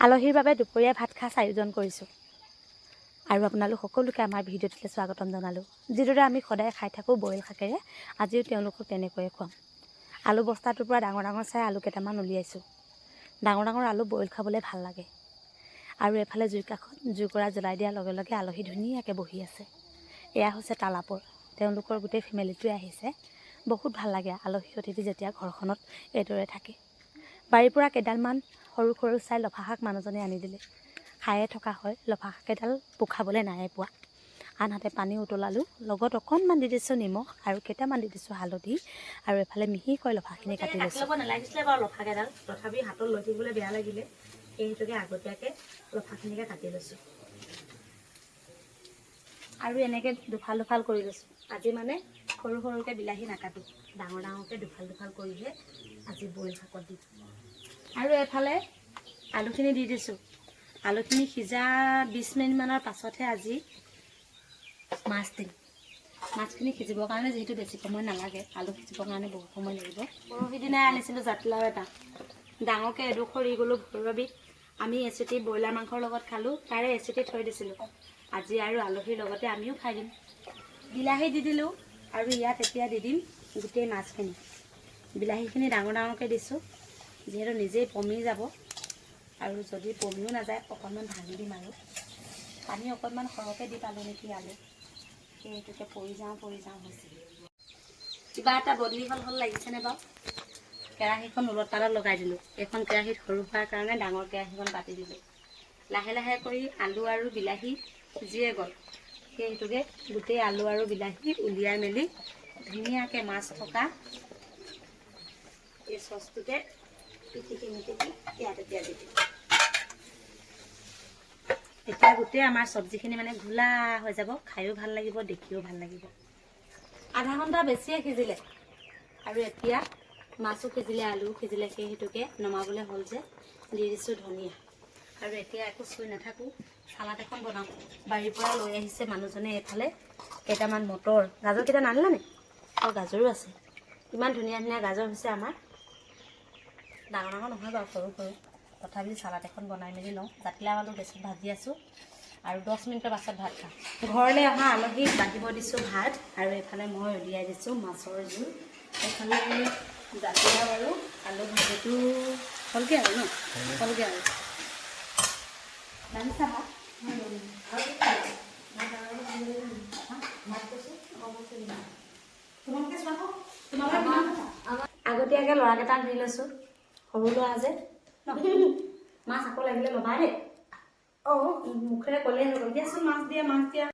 আলহীৰ বাবে দুপৰীয়া ভাত খাজ আয়োজন কৰিছোঁ আৰু আপোনালোক সকলোকে আমাৰ ভিডিঅ'টোলৈ স্বাগতম জনালোঁ। যিদৰে আমি সদায় খাই থাকোঁ বইল শাকেৰে, আজিও তেওঁলোকক তেনেকৈয়ে খুৱাম। আলু বস্তাটোৰ পৰা ডাঙৰ ডাঙৰ চাই আলু কেইটামান উলিয়াইছোঁ। ডাঙৰ ডাঙৰ আলু বইল খাবলৈ ভাল লাগে। আৰু এফালে জুইৰ কাষত জুইকুৰা জ্বলাই দিয়াৰ লগে লগে আলহী ধুনীয়াকৈ বহি আছে। এয়া হৈছে তালাপৰ, তেওঁলোকৰ গোটেই ফেমিলিটোৱে আহিছে। বহুত ভাল লাগে আলহী অতিথি যেতিয়া ঘৰখনত এইদৰে থাকে। বাৰীৰ পৰা কেইডালমান সৰু সৰু চাই লফা শাক মানুহজনে আনি দিলে। খায়ে থকা হয়, লফা শাকেইডাল পোখাবলৈ নাই পোৱা। আনহাতে পানী উতলালোঁ, লগত অকণমান দি দিছোঁ নিমখ আৰু কেইটামান দি দিছোঁ হালধি, আৰু এফালে মিহিকৈ লফাখিনি কাটি লৈছোঁ। ল'ব নালাগিছিলে বাৰু লফাকেইডাল, তথাপি হাতত লৈ থাকিবলৈ বেয়া লাগিলে, সেইটোকে আগতীয়াকৈ লফাখিনিকে কাটি লৈছোঁ। আৰু এনেকৈ দুফাল দুফাল কৰি লৈছোঁ। আজি মানে সৰু সৰুকৈ বিলাহী নাকাটো, ডাঙৰ ডাঙৰকৈ দুফাল দুফাল কৰিহে আজি বইল শাকত দিম। আৰু এফালে আলুখিনি দি দিছোঁ। আলুখিনি সিজা 20 মিনিটমানৰ পাছতহে আজি মাছ দিম। মাছখিনি সিজিবৰ কাৰণে যিহেতু বেছি সময় নালাগে, আলু সিজিবৰ কাৰণে বহুত সময় লাগিব। পৰহি দিনাই আনিছিলোঁ জাতিলাও এটা, ডাঙৰকৈ এডোখৰ ৰি গ'লোঁ ভৈৰৱীত। আমি এচুটি ব্ৰইলাৰ মাংসৰ লগত খালোঁ, তাৰে এচুটি থৈ দিছিলোঁ। আজি আৰু আলহীৰ লগতে আমিও খাই দিম। বিলাহী দি দিলোঁ, আৰু ইয়াত এতিয়া দি দিম গোটেই মাছখিনি। বিলাহীখিনি ডাঙৰ ডাঙৰকৈ দিছোঁ, যিহেতু নিজেই পমি যাব, আৰু যদি পমিও নাযায় অকণমান ভাঙি দিম। আৰু পানী অকণমান সৰহকৈ দি পালোঁ নেকি আলু, সেইটোকে পৰি যাওঁ হৈছে। কিবা এটা বদলি হ'ল লাগিছেনে বাৰু? কেৰাহীখন ওলট পালত লগাই দিলোঁ। এইখন কেৰাহীত সৰু হোৱাৰ কাৰণে ডাঙৰ কেৰাহীখন পাতি দিলোঁ। লাহে লাহে কৰি আলু আৰু বিলাহী সিজিয়ে গ'ল। সেইটোকে গোটেই আলু আৰু বিলাহী উলিয়াই মেলি ধুনীয়াকৈ মাছ থকা এই চচটোতে পিটিকি মিটিকি ইয়াত এতিয়া দি দিম। এতিয়া গোটেই আমাৰ চব্জিখিনি মানে ঘোলা হৈ যাব, খায়ো ভাল লাগিব, দেখিও ভাল লাগিব। আধা ঘণ্টা বেছিয়ে সিজিলে, আৰু এতিয়া মাছো সিজিলে, আলুও সিজিলে, সেইটোকে নমাবলৈ হ'ল যে দি দিছোঁ ধনিয়া। আৰু এতিয়া একো চুই নাথাকোঁ, চালাড এখন বনাওঁ। বাৰীৰ পৰা লৈ আহিছে মানুহজনে এইফালে কেইটামান মটৰ, গাজৰকেইটা নানিলে নি? আৰু গাজৰো আছে। ইমান ধুনীয়া ধুনীয়া গাজৰ হৈছে আমাৰ। ডাঙৰ ডাঙৰ নহয় বাৰু, সৰু সৰু। তথাপি চালাড এখন বনাই মেলি লওঁ। জাতিলাও আলু গেছত ভাজি আছোঁ, আৰু 10 মিনিটৰ পাছত ভাত খাম। ঘৰলৈ অহা আলহীক বাঢ়িব দিছোঁ ভাত, আৰু এইফালে মই উলিয়াই দিছোঁ মাছৰ জোল। এইফালে জাতিলাও আৰু আলু ভাজিটো হ'লগৈ আৰু ন? হ'লগৈ আৰু জানিছা ভাত আগতীয়াকৈ ল'ৰাকেইটাক দি লৈছোঁ, সৰু ল'ৰা যে মাছ আকৌ লাগিলে ল'বা দেই। মুখেৰে ক'লেই হৈ গ'ল, দিয়াচোন মাছ দিয়া।